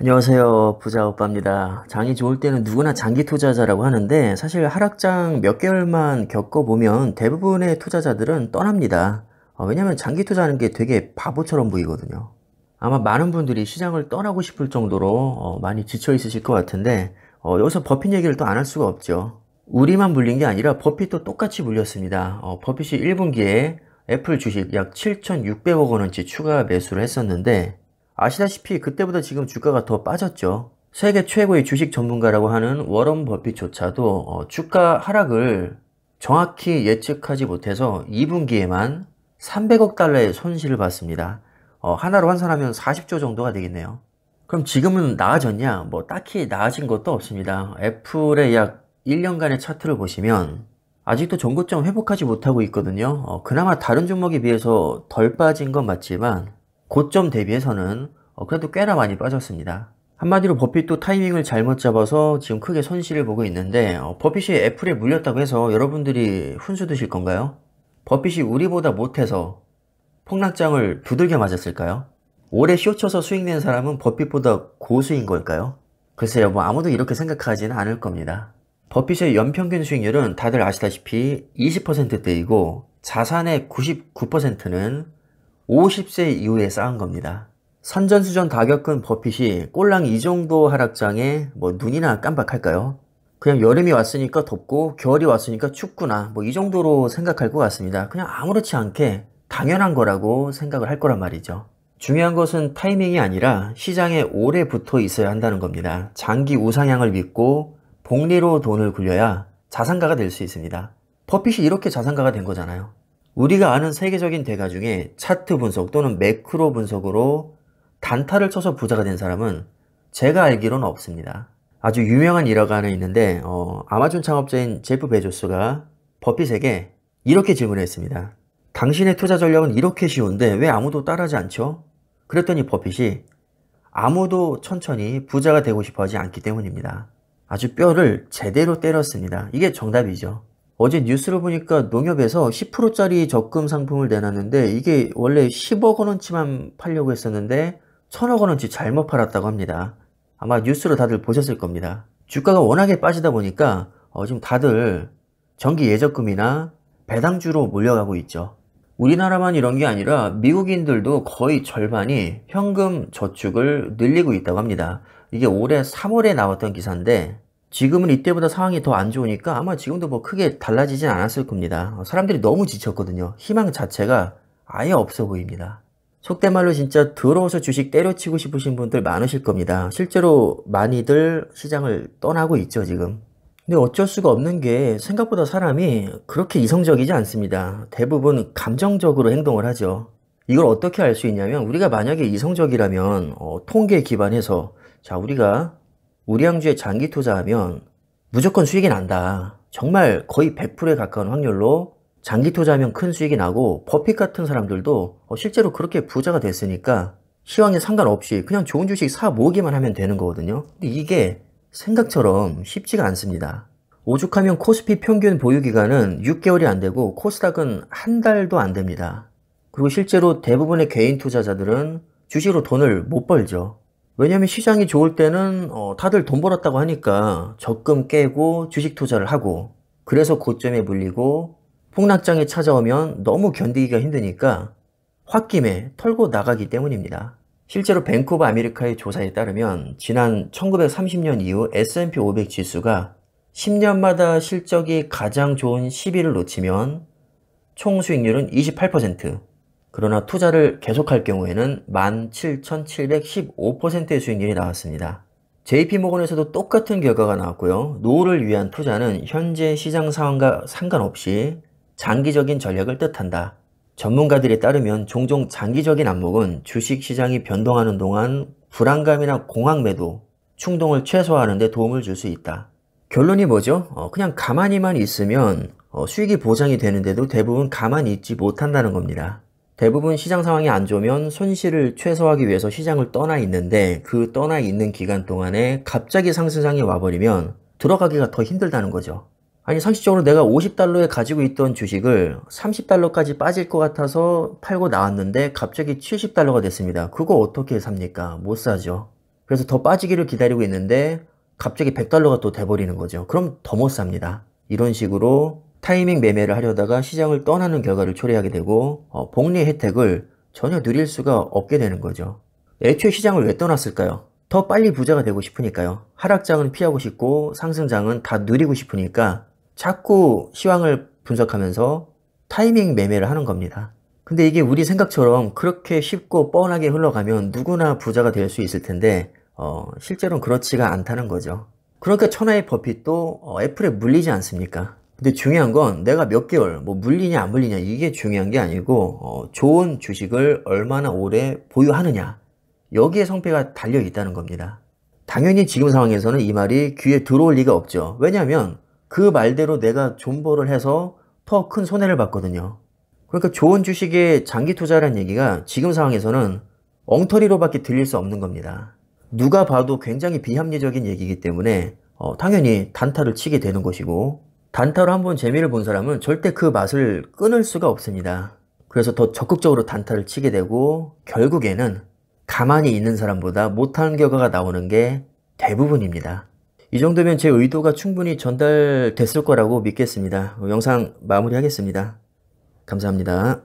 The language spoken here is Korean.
안녕하세요. 부자 오빠입니다. 장이 좋을 때는 누구나 장기 투자자라고 하는데 사실 하락장 몇 개월만 겪어보면 대부분의 투자자들은 떠납니다. 왜냐면 장기 투자하는 게 되게 바보처럼 보이거든요. 아마 많은 분들이 시장을 떠나고 싶을 정도로 많이 지쳐 있으실 것 같은데 여기서 버핏 얘기를 또 안 할 수가 없죠. 우리만 물린 게 아니라 버핏도 똑같이 물렸습니다. 버핏이 1분기에 애플 주식 약 7,600억 원어치 추가 매수를 했었는데 아시다시피 그때보다 지금 주가가 더 빠졌죠. 세계 최고의 주식 전문가라고 하는 워런 버핏조차도 주가 하락을 정확히 예측하지 못해서 2분기에만 300억 달러의 손실을 봤습니다. 하나로 환산하면 40조 정도가 되겠네요. 그럼 지금은 나아졌냐? 뭐 딱히 나아진 것도 없습니다. 애플의 약 1년간의 차트를 보시면 아직도 전고점 회복하지 못하고 있거든요. 그나마 다른 종목에 비해서 덜 빠진 건 맞지만 고점 대비해서는 그래도 꽤나 많이 빠졌습니다. 한마디로 버핏도 타이밍을 잘못 잡아서 지금 크게 손실을 보고 있는데 버핏이 애플에 물렸다고 해서 여러분들이 훈수 드실 건가요? 버핏이 우리보다 못해서 폭락장을 두들겨 맞았을까요? 오래 쇼쳐서 수익 낸 사람은 버핏보다 고수인 걸까요? 글쎄요, 뭐 아무도 이렇게 생각하지는 않을 겁니다. 버핏의 연평균 수익률은 다들 아시다시피 20%대이고 자산의 99%는 50세 이후에 쌓은 겁니다. 선전수전 다 겪은 버핏이 꼴랑 이 정도 하락장에 뭐 눈이나 깜박할까요? 그냥 여름이 왔으니까 덥고 겨울이 왔으니까 춥구나 뭐 이 정도로 생각할 것 같습니다. 그냥 아무렇지 않게 당연한 거라고 생각을 할 거란 말이죠. 중요한 것은 타이밍이 아니라 시장에 오래 붙어 있어야 한다는 겁니다. 장기 우상향을 믿고 복리로 돈을 굴려야 자산가가 될 수 있습니다. 버핏이 이렇게 자산가가 된 거잖아요. 우리가 아는 세계적인 대가 중에 차트 분석 또는 매크로 분석으로 단타를 쳐서 부자가 된 사람은 제가 알기로는 없습니다. 아주 유명한 일화가 하나 있는데 아마존 창업자인 제프 베조스가 버핏에게 이렇게 질문했습니다. 당신의 투자 전략은 이렇게 쉬운데 왜 아무도 따라하지 않죠? 그랬더니 버핏이 아무도 천천히 부자가 되고 싶어 하지 않기 때문입니다. 아주 뼈를 제대로 때렸습니다. 이게 정답이죠. 어제 뉴스를 보니까 농협에서 10%짜리 적금 상품을 내놨는데 이게 원래 10억 원어치만 팔려고 했었는데 1000억 원어치 잘못 팔았다고 합니다. 아마 뉴스로 다들 보셨을 겁니다. 주가가 워낙에 빠지다 보니까 지금 다들 정기 예적금이나 배당주로 몰려가고 있죠. 우리나라만 이런 게 아니라 미국인들도 거의 절반이 현금 저축을 늘리고 있다고 합니다. 이게 올해 3월에 나왔던 기사인데 지금은 이때보다 상황이 더 안 좋으니까 아마 지금도 뭐 크게 달라지진 않았을 겁니다. 사람들이 너무 지쳤거든요. 희망 자체가 아예 없어 보입니다. 속된 말로 진짜 더러워서 주식 때려치고 싶으신 분들 많으실 겁니다. 실제로 많이들 시장을 떠나고 있죠, 지금. 근데 어쩔 수가 없는 게 생각보다 사람이 그렇게 이성적이지 않습니다. 대부분 감정적으로 행동을 하죠. 이걸 어떻게 알 수 있냐면 우리가 만약에 이성적이라면 통계에 기반해서 자, 우리가 우량주에 장기 투자하면 무조건 수익이 난다. 정말 거의 100%에 가까운 확률로 장기 투자하면 큰 수익이 나고 버핏 같은 사람들도 실제로 그렇게 부자가 됐으니까 시황에 상관없이 그냥 좋은 주식 사 모으기만 하면 되는 거거든요. 근데 이게 생각처럼 쉽지가 않습니다. 오죽하면 코스피 평균 보유기간은 6개월이 안 되고 코스닥은 한 달도 안 됩니다. 그리고 실제로 대부분의 개인 투자자들은 주식으로 돈을 못 벌죠. 왜냐면 시장이 좋을 때는 다들 돈 벌었다고 하니까 적금 깨고 주식 투자를 하고 그래서 고점에 물리고 폭락장이 찾아오면 너무 견디기가 힘드니까 홧김에 털고 나가기 때문입니다. 실제로 뱅크 오브 아메리카의 조사에 따르면 지난 1930년 이후 S&P 500 지수가 10년마다 실적이 가장 좋은 10위를 놓치면 총 수익률은 28%, 그러나 투자를 계속할 경우에는 17,715%의 수익률이 나왔습니다. JP모건에서도 똑같은 결과가 나왔고요. 노후를 위한 투자는 현재 시장 상황과 상관없이 장기적인 전략을 뜻한다. 전문가들에 따르면 종종 장기적인 안목은 주식시장이 변동하는 동안 불안감이나 공황 매도, 충동을 최소화하는 데 도움을 줄 수 있다. 결론이 뭐죠? 그냥 가만히만 있으면 수익이 보장이 되는데도 대부분 가만히 있지 못한다는 겁니다. 대부분 시장 상황이 안 좋으면 손실을 최소화하기 위해서 시장을 떠나 있는데 그 떠나 있는 기간 동안에 갑자기 상승장이 와버리면 들어가기가 더 힘들다는 거죠. 아니 상식적으로 내가 50달러에 가지고 있던 주식을 30달러까지 빠질 것 같아서 팔고 나왔는데 갑자기 70달러가 됐습니다. 그거 어떻게 삽니까? 못 사죠. 그래서 더 빠지기를 기다리고 있는데 갑자기 $100가 또 돼버리는 거죠. 그럼 더 못 삽니다. 이런 식으로 타이밍 매매를 하려다가 시장을 떠나는 결과를 초래하게 되고 복리 혜택을 전혀 누릴 수가 없게 되는 거죠. 애초에 시장을 왜 떠났을까요? 더 빨리 부자가 되고 싶으니까요. 하락장은 피하고 싶고 상승장은 다 누리고 싶으니까 자꾸 시황을 분석하면서 타이밍 매매를 하는 겁니다. 근데 이게 우리 생각처럼 그렇게 쉽고 뻔하게 흘러가면 누구나 부자가 될 수 있을 텐데 실제로는 그렇지가 않다는 거죠. 그러니까 천하의 버핏도 애플에 물리지 않습니까? 근데 중요한 건 내가 몇 개월 뭐 물리냐 안 물리냐 이게 중요한 게 아니고 좋은 주식을 얼마나 오래 보유하느냐 여기에 성패가 달려 있다는 겁니다. 당연히 지금 상황에서는 이 말이 귀에 들어올 리가 없죠. 왜냐하면 그 말대로 내가 존버를 해서 더 큰 손해를 봤거든요. 그러니까 좋은 주식에 장기 투자라는 얘기가 지금 상황에서는 엉터리로밖에 들릴 수 없는 겁니다. 누가 봐도 굉장히 비합리적인 얘기이기 때문에 당연히 단타를 치게 되는 것이고 단타로 한번 재미를 본 사람은 절대 그 맛을 끊을 수가 없습니다. 그래서 더 적극적으로 단타를 치게 되고 결국에는 가만히 있는 사람보다 못하는 결과가 나오는 게 대부분입니다. 이 정도면 제 의도가 충분히 전달됐을 거라고 믿겠습니다. 영상 마무리하겠습니다. 감사합니다.